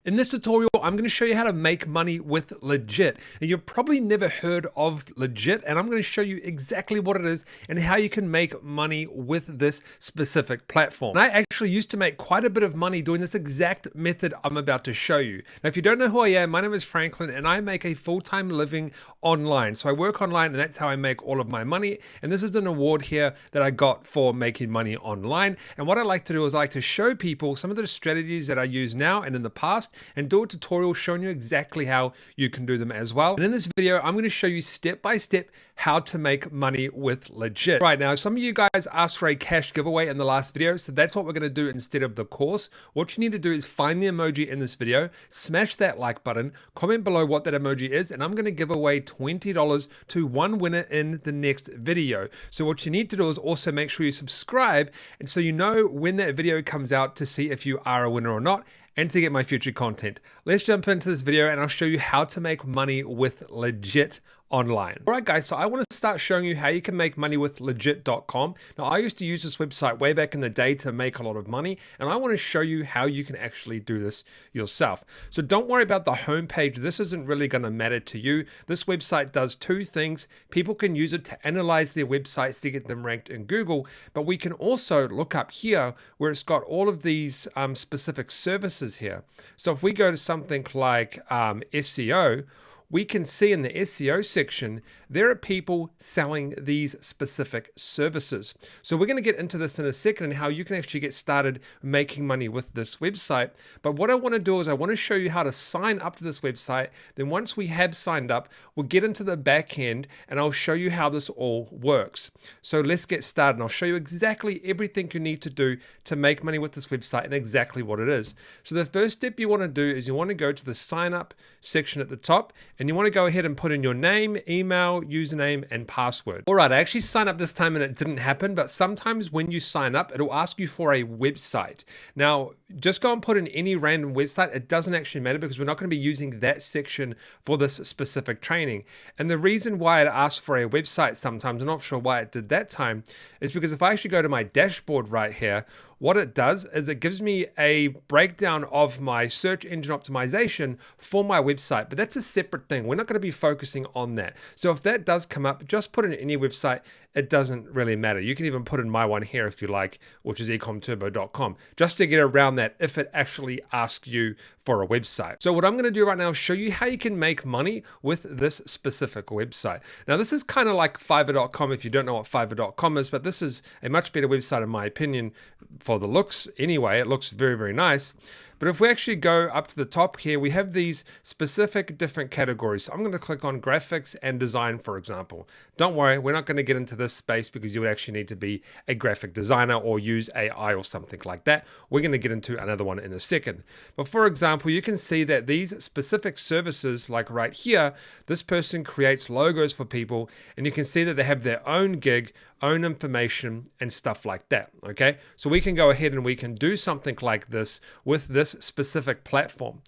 In this tutorial, I'm going to show you how to make money with Legitt. And you've probably never heard of Legitt, and I'm going to show you exactly what it is and how you can make money with this specific platform. And I actually used to make quite a bit of money doing this exact method I'm about to show you. Now, if you don't know who I am, my name is Franklin, and I make a full-time living online. So I work online, and that's how I make all of my money. And this is an award here that I got for making money online. And what I like to do is I like to show people some of the strategies that I use now and in the past, and do a tutorial showing you exactly how you can do them as well. And in this video, I'm going to show you step by step how to make money with Legitt. Right now, some of you guys asked for a cash giveaway in the last video, so that's what we're going to do instead of the course. What you need to do is find the emoji in this video, smash that like button, comment below what that emoji is, and I'm going to give away $20 to one winner in the next video. So what you need to do is also make sure you subscribe, and so you know when that video comes out to see if you are a winner or not, and to get my future content. Let's jump into this video and I'll show you how to make money with Legitt online. All right, guys, so I want to start showing you how you can make money with Legitt.com. Now, I used to use this website way back in the day to make a lot of money, and I want to show you how you can actually do this yourself. So don't worry about the homepage. This isn't really going to matter to you. This website does two things. People can use it to analyze their websites to get them ranked in Google, but we can also look up here where it's got all of these specific services here. So if we go to something like SEO, we can see in the SEO section, there are people selling these specific services. So we're going to get into this in a second and how you can actually get started making money with this website. But what I want to do is I want to show you how to sign up to this website. Then once we have signed up, we'll get into the back end and I'll show you how this all works. So let's get started and I'll show you exactly everything you need to do to make money with this website and exactly what it is. So the first step you want to do is you want to go to the sign up section at the top, and you want to go ahead and put in your name, email, username, and password. All right, I actually signed up this time and it didn't happen, but sometimes when you sign up, it'll ask you for a website. Now, just go and put in any random website. It doesn't actually matter because we're not going to be using that section for this specific training. And the reason why it asks for a website sometimes, I'm not sure why it did that time, is because if I actually go to my dashboard right here, what it does is it gives me a breakdown of my search engine optimization for my website, but that's a separate thing. We're not going to be focusing on that. So if that does come up, just put in any website. It doesn't really matter. You can even put in my one here if you like, which is ecomturbo.com, just to get around that if it actually asks you for a website. So what I'm going to do right now is show you how you can make money with this specific website. Now, this is kind of like Fiverr.com if you don't know what Fiverr.com is, but this is a much better website in my opinion for the looks anyway. It looks very, very nice. But if we actually go up to the top here, we have these specific different categories. So I'm going to click on graphics and design, for example. Don't worry, we're not going to get into this space because you would actually need to be a graphic designer or use AI or something like that. We're going to get into another one in a second. But for example, you can see that these specific services, like right here, this person creates logos for people, and you can see that they have their own gig, own information, and stuff like that. Okay, so we can go ahead and we can do something like this with this specific platform.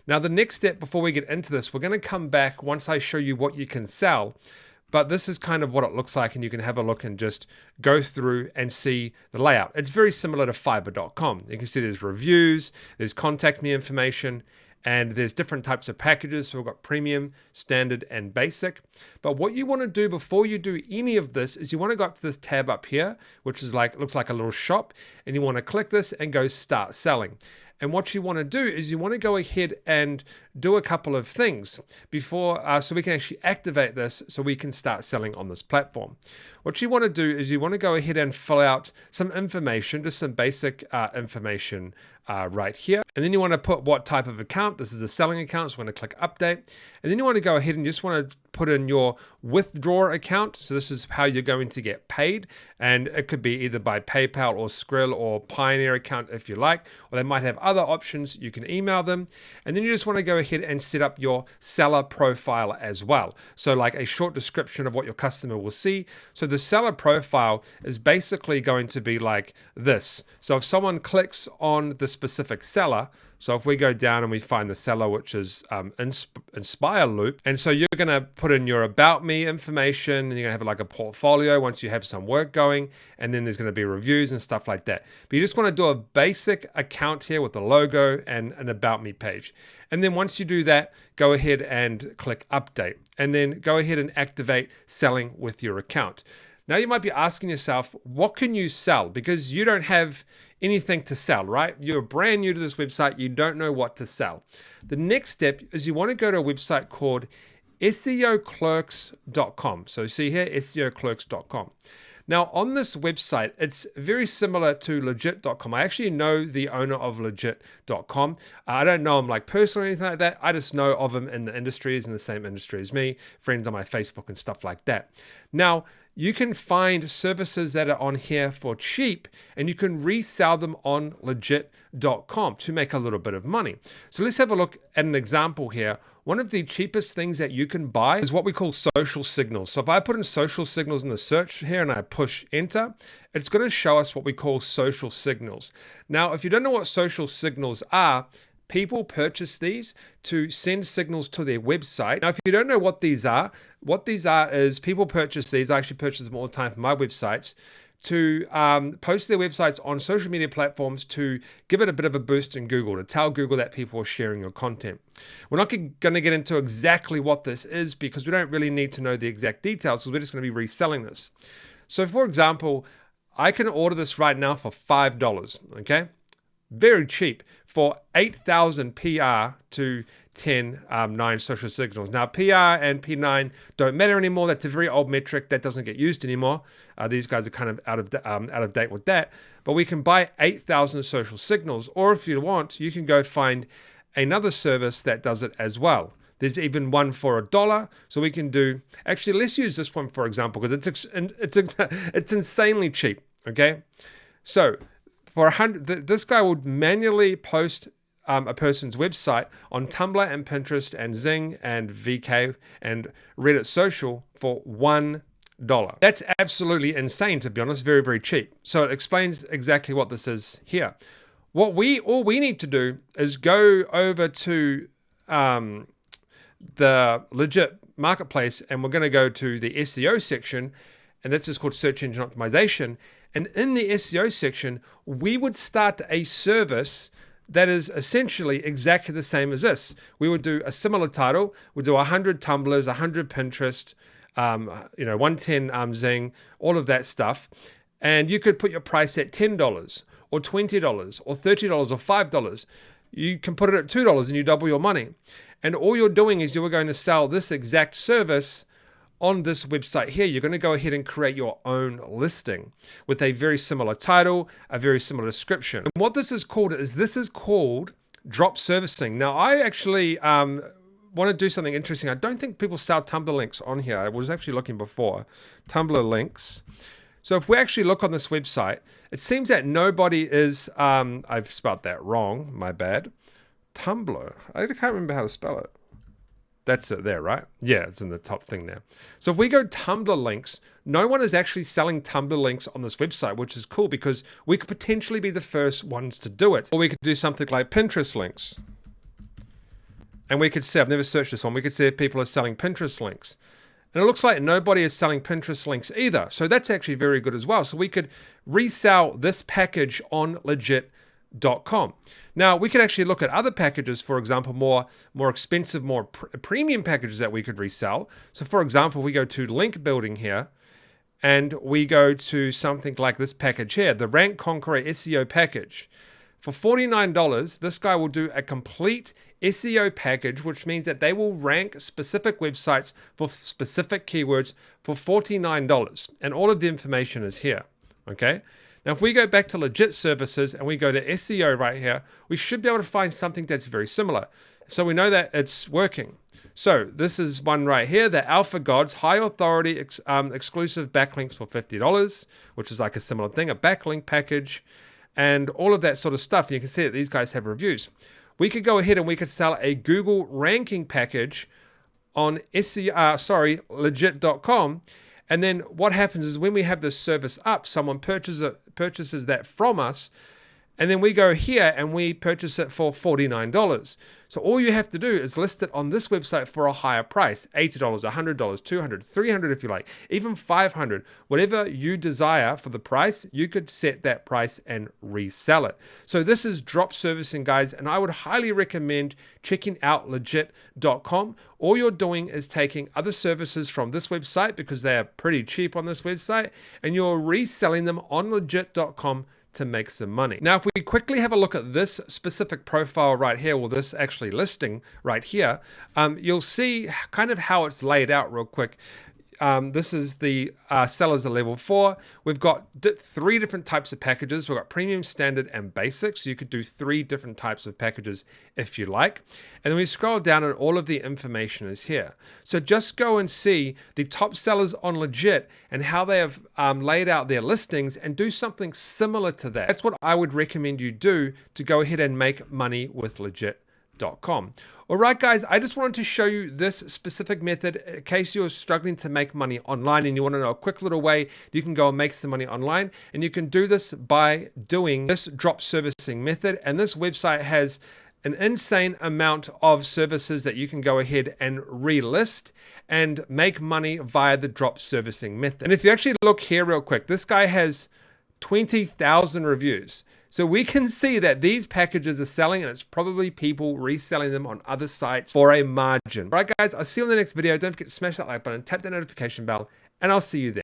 Now, the next step before we get into this, we're going to come back once I show you what you can sell. But this is kind of what it looks like, and you can have a look and just go through and see the layout. It's very similar to Fiverr.com. You can see there's reviews, there's contact me information, and there's different types of packages. So we've got premium, standard, and basic. But what you want to do before you do any of this is you want to go up to this tab up here, which is like, looks like a little shop, and you want to click this and go start selling. And what you want to do is you want to go ahead and do a couple of things before, so we can actually activate this so we can start selling on this platform. What you want to do is you want to go ahead and fill out some information, just some basic information right here. And then you want to put what type of account. This is a selling account, so we're going to click update. And then you want to go ahead and just want to put in your withdraw account. So this is how you're going to get paid. And it could be either by PayPal or Skrill or Pioneer account if you like, or they might have other options. You can email them. And then you just want to go ahead and set up your seller profile as well. So like a short description of what your customer will see. So the seller profile is basically going to be like this. So if someone clicks on the specific seller, So if we go down and we find the seller, which is Inspire Loop, and so you're going to put in your about me information, and you're going to have like a portfolio once you have some work going, and then there's going to be reviews and stuff like that. But you just want to do a basic account here with the logo and an about me page. And then once you do that, go ahead and click update, and then go ahead and activate selling with your account. Now you might be asking yourself, what can you sell? Because you don't have anything to sell, right? You're brand new to this website. You don't know what to sell. The next step is you want to go to a website called SEOclerks.com. So see here, SEOclerks.com. Now on this website, it's very similar to Legitt.com. I actually know the owner of Legitt.com. I don't know him like personally or anything like that. I just know of him in the industry. He's in the same industry as me, friends on my Facebook and stuff like that. Now, you can find services that are on here for cheap, and you can resell them on Legitt.com to make a little bit of money. So let's have a look at an example here. One of the cheapest things that you can buy is what we call social signals. So if I put in social signals in the search here and I push enter, it's going to show us what we call social signals. Now, if you don't know what social signals are, people purchase these to send signals to their website. Now, if you don't know what these are is people purchase these. I actually purchase them all the time for my websites to post their websites on social media platforms to give it a bit of a boost in Google, to tell Google that people are sharing your content. We're not going to get into exactly what this is because we don't really need to know the exact details, because we're just going to be reselling this. So for example, I can order this right now for $5, okay? Very cheap, for 8,000 PR to 9 social signals. Now, PR and P9 don't matter anymore. That's a very old metric that doesn't get used anymore. These guys are kind of out of date with that. But we can buy 8,000 social signals, or if you want, you can go find another service that does it as well. There's even one for $1, so we can do. Actually, let's use this one for example because it's insanely cheap. Okay, so for 100, this guy would manually post a person's website on Tumblr and Pinterest and Zing and VK and Reddit Social for $1. That's absolutely insane, to be honest. Very, very cheap. So it explains exactly what this is here. All we need to do is go over to the Legitt marketplace, and we're going to go to the SEO section, and that's just called search engine optimization. And in the SEO section, we would start a service that is essentially exactly the same as this. We would do a similar title. We'd do 100 Tumblrs, 100 Pinterest, 110 Zing, all of that stuff. And you could put your price at $10 or $20 or $30 or $5. You can put it at $2 and you double your money. And all you're doing is you're going to sell this exact service on this website here. You're going to go ahead and create your own listing with a very similar title, a very similar description. And what this is called drop servicing. Now, I actually want to do something interesting. I don't think people sell Tumblr links on here. I was actually looking before. Tumblr links. So if we actually look on this website, it seems that nobody is, I've spelled that wrong, my bad. Tumblr. I can't remember how to spell it. That's it there, right? Yeah, it's in the top thing there. So if we go Tumblr links, no one is actually selling Tumblr links on this website, which is cool because we could potentially be the first ones to do it. Or we could do something like Pinterest links. And we could see, I've never searched this one, we could see if people are selling Pinterest links. And it looks like nobody is selling Pinterest links either. So that's actually very good as well. So we could resell this package on Legitt.com. Now, we can actually look at other packages, for example, more expensive, more premium packages that we could resell. So, for example, we go to link building here, and we go to something like this package here, the Rank Conqueror SEO package. For $49, this guy will do a complete SEO package, which means that they will rank specific websites for specific keywords for $49. And all of the information is here, okay? Now, if we go back to Legitt services and we go to SEO right here, we should be able to find something that's very similar. So we know that it's working. So this is one right here, the Alpha Gods High Authority exclusive backlinks for $50, which is like a similar thing, a backlink package, and all of that sort of stuff. You can see that these guys have reviews. We could go ahead and we could sell a Google ranking package on Legitt.com. And then what happens is when we have this service up, someone purchases that from us, And then we go here and we purchase it for $49. So all you have to do is list it on this website for a higher price, $80, $100, $200, $300 if you like, even $500. Whatever you desire for the price, you could set that price and resell it. So this is drop servicing, guys, and I would highly recommend checking out Legitt.com. All you're doing is taking other services from this website because they are pretty cheap on this website, and you're reselling them on Legitt.com to make some money. Now, if we quickly have a look at this specific profile right here, or this actually listing right here, you'll see kind of how it's laid out real quick. This is the sellers at level 4. We've got 3 different types of packages. We've got premium, standard, and basic. So you could do 3 different types of packages if you like. And then we scroll down and all of the information is here. So just go and see the top sellers on Legitt and how they have laid out their listings and do something similar to that. That's what I would recommend you do to go ahead and make money with Legitt.com. All right, guys, I just wanted to show you this specific method in case you're struggling to make money online and you want to know a quick little way you can go and make some money online. And you can do this by doing this drop servicing method. And this website has an insane amount of services that you can go ahead and relist and make money via the drop servicing method. And if you actually look here real quick, this guy has 20,000 reviews. So we can see that these packages are selling, and it's probably people reselling them on other sites for a margin. All right, guys, I'll see you in the next video. Don't forget to smash that like button, tap that notification bell, and I'll see you there.